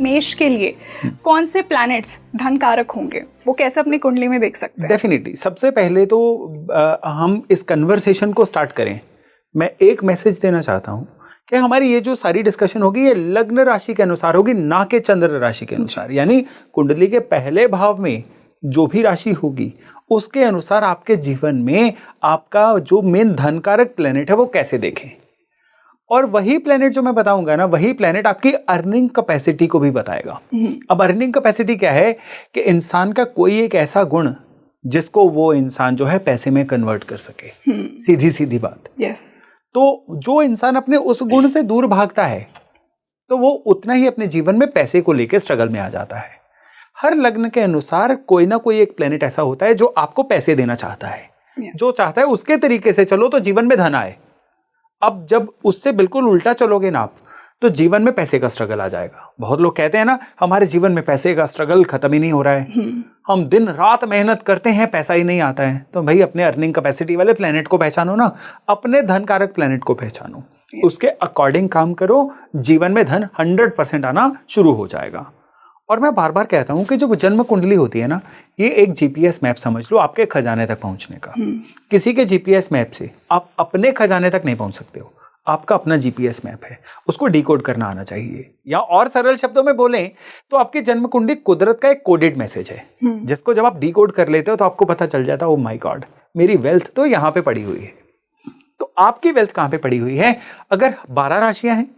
मेष के लिए कौन से प्लैनेट्स धन कारक होंगे, वो कैसे अपनी कुंडली में देख सकते हैं? डेफिनेटली सबसे पहले तो हम इस कन्वर्सेशन को स्टार्ट करें। मैं एक मैसेज देना चाहता हूं कि हमारी ये जो सारी डिस्कशन होगी ये लग्न राशि के अनुसार होगी, ना कि चंद्र राशि के अनुसार। यानी कुंडली के पहले भाव में जो भी राशि होगी उसके अनुसार आपके जीवन में आपका जो मेन धनकारक प्लेनेट है वो कैसे देखें। और वही प्लेनेट जो मैं बताऊंगा ना, वही प्लेनेट आपकी अर्निंग कैपेसिटी को भी बताएगा। अब अर्निंग कैपेसिटी क्या है कि इंसान का कोई एक ऐसा गुण जिसको वो इंसान जो है पैसे में कन्वर्ट कर सके। सीधी सीधी बात। यस। तो जो इंसान अपने उस गुण से दूर भागता है तो वो उतना ही अपने जीवन में पैसे को लेकर स्ट्रगल में आ जाता है। हर लग्न के अनुसार कोई ना कोई एक प्लेनेट ऐसा होता है जो आपको पैसे देना चाहता है। जो चाहता है उसके तरीके से चलो तो जीवन में धन आए। अब जब उससे बिल्कुल उल्टा चलोगे ना आप, तो जीवन में पैसे का स्ट्रगल आ जाएगा। बहुत लोग कहते हैं ना, हमारे जीवन में पैसे का स्ट्रगल खत्म ही नहीं हो रहा है, हम दिन रात मेहनत करते हैं, पैसा ही नहीं आता है। तो भाई अपने अर्निंग कैपेसिटी वाले प्लेनेट को पहचानो ना, अपने धन कारक प्लेनेट को पहचानो, उसके अकॉर्डिंग काम करो, जीवन में धन 100% आना शुरू हो जाएगा। और मैं बार बार कहता हूं कि जो जन्म कुंडली होती है ना, ये एक जीपीएस मैप समझ लो आपके खजाने तक पहुंचने का। किसी के जीपीएस मैप से आप अपने खजाने तक नहीं पहुंच सकते हो। आपका अपना जीपीएस मैप है, उसको डिकोड करना आना चाहिए। या और सरल शब्दों में बोलें तो आपकी जन्म कुंडली कुदरत का एक कोडेड मैसेज है, जिसको जब आप डिकोड कर लेते हो तो आपको पता चल जाता है, ओ माय गॉड, मेरी वेल्थ तो यहाँ पे पड़ी हुई है। तो आपकी वेल्थ कहाँ पे पड़ी हुई है? अगर 12 राशियां हैं,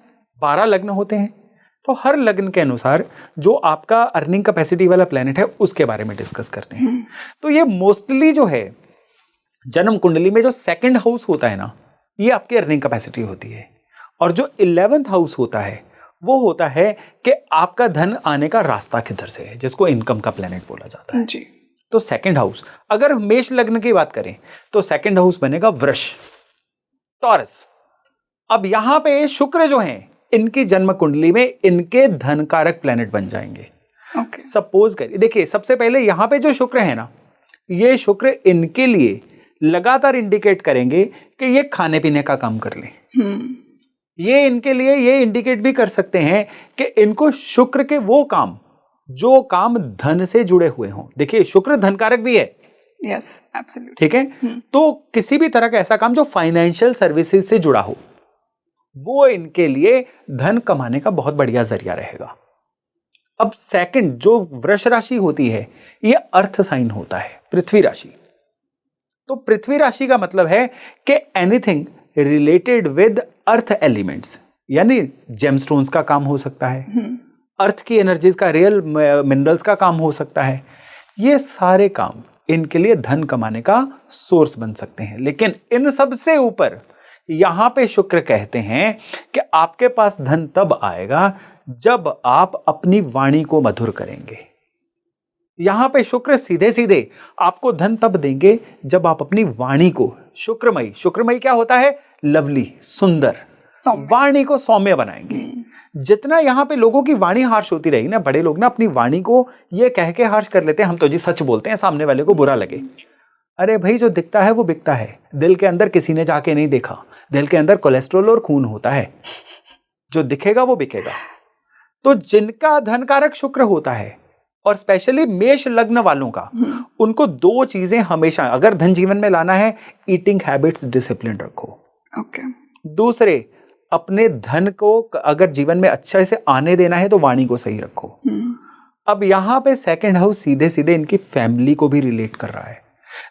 12 लग्न होते हैं, तो हर लग्न के अनुसार जो आपका अर्निंग कैपेसिटी वाला प्लेनेट है उसके बारे में डिस्कस करते हैं। तो ये मोस्टली जो है जन्म कुंडली में जो सेकंड हाउस होता है ना, ये आपकी अर्निंग कैपेसिटी होती है। और जो 11th हाउस होता है वो होता है कि आपका धन आने का रास्ता किधर से है, जिसको इनकम का प्लेनेट बोला जाता है जी। तो सेकंड हाउस, अगर मेष लग्न की बात करें तो सेकंड हाउस बनेगा वृष, टॉरस। अब यहां पे शुक्र जो है, इनकी जन्म कुंडली में इनके धनकारक प्लेनेट बन जाएंगे। सपोज करिए, देखिए सबसे पहले यहां पे जो शुक्र है ना, ये शुक्र इनके लिए लगातार इंडिकेट करेंगे कि ये खाने पीने का काम कर लें। ये इनके लिए ये इंडिकेट भी कर सकते हैं कि इनको शुक्र के वो काम जो काम धन से जुड़े हुए हों। देखिए शुक्र धनकारक भी है। Yes, absolutely. ठीक है। तो किसी भी तरह का ऐसा काम जो फाइनेंशियल सर्विसेज से जुड़ा हो, वो इनके लिए धन कमाने का बहुत बढ़िया जरिया रहेगा। अब सेकंड जो वृष राशि होती है, ये अर्थ साइन होता है, पृथ्वी राशि। तो पृथ्वी राशि का मतलब है कि anything related with earth elements, यानी जेमस्टोन्स का काम हो सकता है, अर्थ की एनर्जीज का, रियल मिनरल्स का काम हो सकता है। ये सारे काम इनके लिए धन कमाने का सोर्स बन सकते हैं। लेकिन इन सबसे ऊपर यहां पे शुक्र कहते हैं कि आपके पास धन तब आएगा जब आप अपनी वाणी को मधुर करेंगे। यहां पे शुक्र सीधे सीधे आपको धन तब देंगे जब आप अपनी वाणी को शुक्रमयी, शुक्रमयी क्या होता है? लवली, सुंदर, वाणी को सौम्य बनाएंगे। जितना यहां पे लोगों की वाणी हार्श होती रहेगी ना, बड़े लोग ना अपनी वाणी को ये कह के हार्श कर लेते हैं, हम तो जी सच बोलते हैं, सामने वाले को बुरा लगे। अरे भाई, जो दिखता है वो बिकता है, दिल के अंदर किसी ने जाके नहीं देखा। दिल के अंदर कोलेस्ट्रॉल और खून होता है, जो दिखेगा वो बिकेगा। तो जिनका धनकारक शुक्र होता है, और स्पेशली मेष लग्न वालों का, उनको दो चीजें हमेशा, अगर धन जीवन में लाना है, ईटिंग हैबिट्स डिसिप्लिन रखो। दूसरे, अपने धन को अगर जीवन में अच्छा से आने देना है तो वाणी को सही रखो। अब यहां पे सेकंड हाउस सीधे सीधे इनकी फैमिली को भी रिलेट कर रहा है।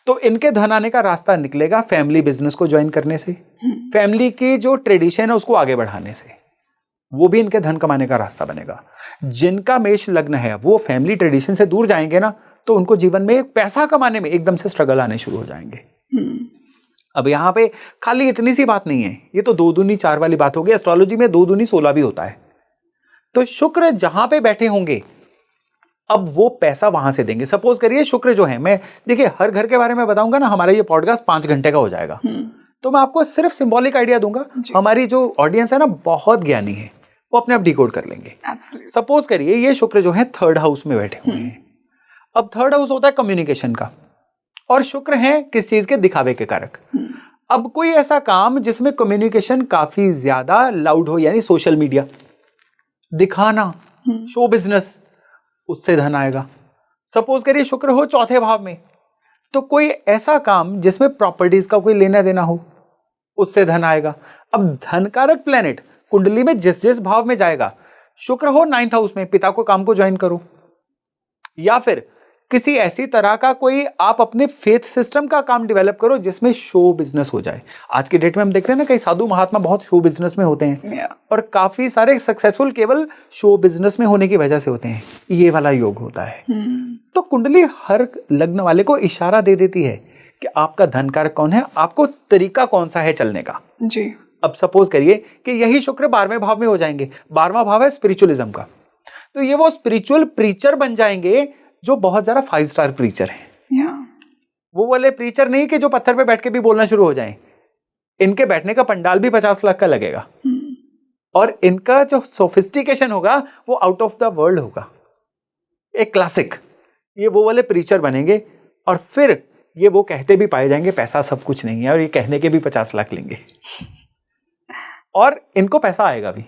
तो इनके धन आने का रास्ता निकलेगा फैमिली बिजनेस को ज्वाइन करने से, फैमिली की जो ट्रेडिशन है उसको आगे बढ़ाने से, वो भी इनके धन कमाने का रास्ता बनेगा। जिनका मेष लग्न है वो फैमिली ट्रेडिशन से दूर जाएंगे ना, तो उनको जीवन में पैसा कमाने में एकदम से स्ट्रगल आने शुरू हो जाएंगे। अब यहाँ पे खाली इतनी सी बात नहीं है, ये तो 2 दूनी 4 वाली बात होगी। एस्ट्रोलॉजी में 2 दूनी 16 भी होता है। तो शुक्र जहां पे बैठे होंगे, अब वो पैसा वहां से देंगे। सपोज करिए शुक्र जो है, मैं देखिए हर घर के बारे में बताऊंगा ना, हमारा ये पॉडकास्ट 5 घंटे का हो जाएगा। तो मैं आपको सिर्फ सिंबॉलिक आइडिया दूंगा। हमारी जो ऑडियंस है ना, बहुत ज्ञानी है, वो अपने आप डिकोड कर लेंगे। सपोज करिए ये शुक्र जो है 3rd हाउस में बैठे हुए हैं। अब 3rd हाउस होता है कम्युनिकेशन का, और शुक्र है किस चीज के? दिखावे के कारक। अब कोई ऐसा काम जिसमें कम्युनिकेशन काफी ज्यादा लाउड हो, यानी सोशल मीडिया, दिखाना, शो बिजनेस, उससे धन आएगा। सपोज करिए शुक्र हो चौथे भाव में, तो कोई ऐसा काम जिसमें प्रॉपर्टीज का कोई लेना देना हो, उससे धन आएगा। अब धनकारक प्लेनेट कुंडली में जिस जिस भाव में जाएगा, शुक्र हो 9th हाउस में, पिता को काम को ज्वाइन करो, या फिर किसी ऐसी तरह का कोई आप अपने फेथ सिस्टम का काम डेवलप करो जिसमें शो बिजनेस हो जाए। आज के डेट में हम देखते हैं ना, कई साधु महात्मा बहुत शो बिजनेस में होते हैं और काफी सारे सक्सेसफुल केवल शो बिजनेस में होने की वजह से होते हैं। ये वाला योग होता है। तो कुंडली हर लग्न वाले को इशारा दे देती है कि आपका धनकारक कौन है, आपको तरीका कौन सा है चलने का जी। अब सपोज करिए कि यही शुक्र 12वें भाव में हो जाएंगे। 12वां भाव है स्पिरिचुअलिज्म का, तो ये वो स्पिरिचुअल प्रीचर बन जाएंगे जो बहुत ज्यादा 5 स्टार प्रीचर है। वो वाले प्रीचर नहीं कि जो पत्थर पे बैठ के भी बोलना शुरू हो जाएं। इनके बैठने का पंडाल भी 50 लाख का लगेगा और इनका जो सोफिस्टिकेशन होगा वो आउट ऑफ द वर्ल्ड होगा, एक क्लासिक। ये वो वाले प्रीचर बनेंगे और फिर ये वो कहते भी पाए जाएंगे पैसा सब कुछ नहीं है, और ये कहने के भी 50 लाख लेंगे और इनको पैसा आएगा भी।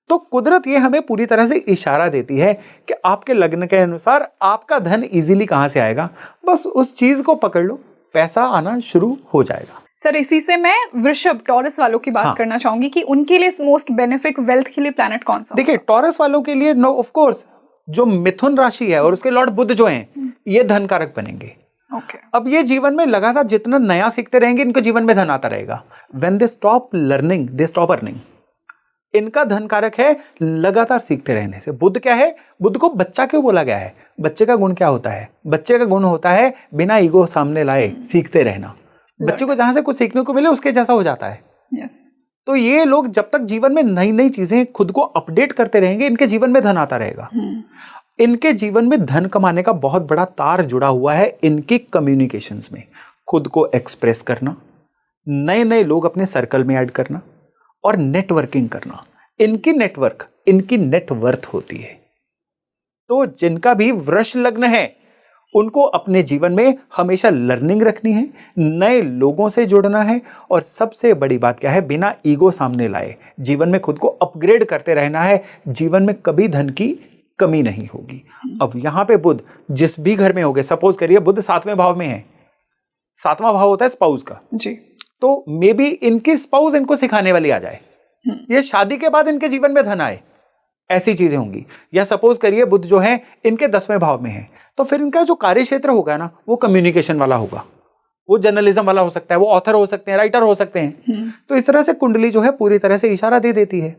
तो कुदरत ये हमें पूरी तरह से इशारा देती है कि आपके लग्न के अनुसार आपका धन इजीली कहां से आएगा, बस उस चीज को पकड़ लो, पैसा आना शुरू हो जाएगा। सर इसी से मैं वृषभ टॉरस वालों की बात करना चाहूंगी कि उनके लिए मोस्ट बेनिफिक वेल्थ के लिए प्लैनेट कौन सा? देखिए टॉरस वालों के लिए नो ऑफ कोर्स जो मिथुन राशि है और उसके लॉर्ड बुध जो हैं, ये धन कारक बनेंगे। अब ये जीवन में लगातार जितना नया सीखते रहेंगे, इनको जीवन में धन आता रहेगा। When they stop learning they stop earning. इनका धन कारक है लगातार सीखते रहने से। बुध क्या है? बुध को बच्चा क्यों बोला गया है? बच्चे का गुण क्या होता है? बच्चे का गुण होता है बिना ईगो सामने लाए सीखते रहना। बच्चे को जहां से कुछ सीखने को मिले उसके जैसा हो जाता है। तो ये लोग जब तक जीवन में नई नई चीजें खुद को अपडेट करते रहेंगे, इनके जीवन में धन आता रहेगा। इनके जीवन में धन कमाने का बहुत बड़ा तार जुड़ा हुआ है इनकी कम्युनिकेशंस में। खुद को एक्सप्रेस करना, नए नए लोग अपने सर्कल में ऐड करना और नेटवर्किंग करना। इनकी नेटवर्क इनकी नेटवर्थ होती है। तो जिनका भी वृष लग्न है उनको अपने जीवन में हमेशा लर्निंग रखनी है, नए लोगों से जुड़ना है और सबसे बड़ी बात क्या है, बिना ईगो सामने लाए जीवन में खुद को अपग्रेड करते रहना है। जीवन में कभी धन की कमी नहीं होगी। अब यहां पे बुध जिस भी घर में हो गए, सपोज करिए बुध 7वें भाव में है। 7वां भाव होता है स्पाउस का जी। तो मे बी इनकी स्पाउस इनको सिखाने वाली आ जाए, ये शादी के बाद इनके जीवन में धन आए, ऐसी चीजें होंगी। या सपोज करिए बुध जो है इनके 10वें भाव में है, तो फिर इनका जो कार्य क्षेत्र होगा ना, वो कम्युनिकेशन वाला होगा, वो जर्नलिज्म वाला हो सकता है, वो ऑथर हो सकते हैं, राइटर हो सकते हैं। तो इस तरह से कुंडली जो है पूरी तरह से इशारा दे देती है।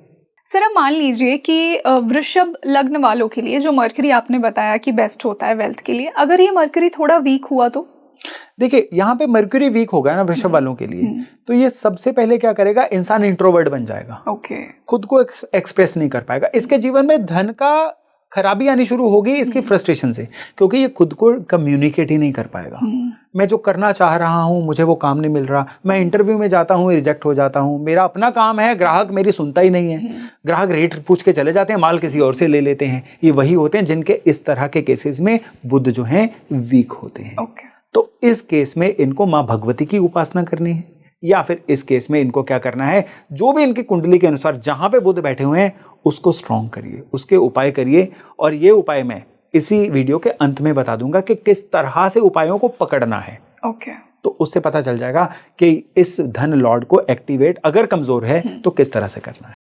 सर अब मान लीजिए कि वृषभ लग्न वालों के लिए जो मरकरी आपने बताया कि बेस्ट होता है वेल्थ के लिए, अगर ये मरकरी थोड़ा वीक हुआ तो? देखिए यहाँ पे मरकरी वीक होगा ना वृषभ वालों के लिए, तो ये सबसे पहले क्या करेगा, इंसान इंट्रोवर्ट बन जाएगा। खुद को एक्सप्रेस नहीं कर पाएगा। इसके जीवन में धन का खराबी आनी शुरू होगी इसकी फ्रस्ट्रेशन से, क्योंकि ये खुद को कम्युनिकेट ही नहीं कर पाएगा। मैं जो करना चाह रहा हूं मुझे वो काम नहीं मिल रहा, मैं इंटरव्यू में जाता हूं रिजेक्ट हो जाता हूं, मेरा अपना काम है, ग्राहक मेरी सुनता ही नहीं है, ग्राहक रेट पूछ के चले जाते हैं, माल किसी और से ले लेते हैं। ये वही होते हैं जिनके इस तरह के केसेस में बुध जो है वीक होते हैं। तो इस केस में इनको माँ भगवती की उपासना करनी है, या फिर इस केस में इनको क्या करना है, जो भी इनकी कुंडली के अनुसार जहां पे बुध बैठे हुए हैं उसको स्ट्रॉन्ग करिए, उसके उपाय करिए। और ये उपाय मैं इसी वीडियो के अंत में बता दूंगा कि किस तरह से उपायों को पकड़ना है। तो उससे पता चल जाएगा कि इस धन लॉर्ड को एक्टिवेट अगर कमजोर है तो किस तरह से करना है।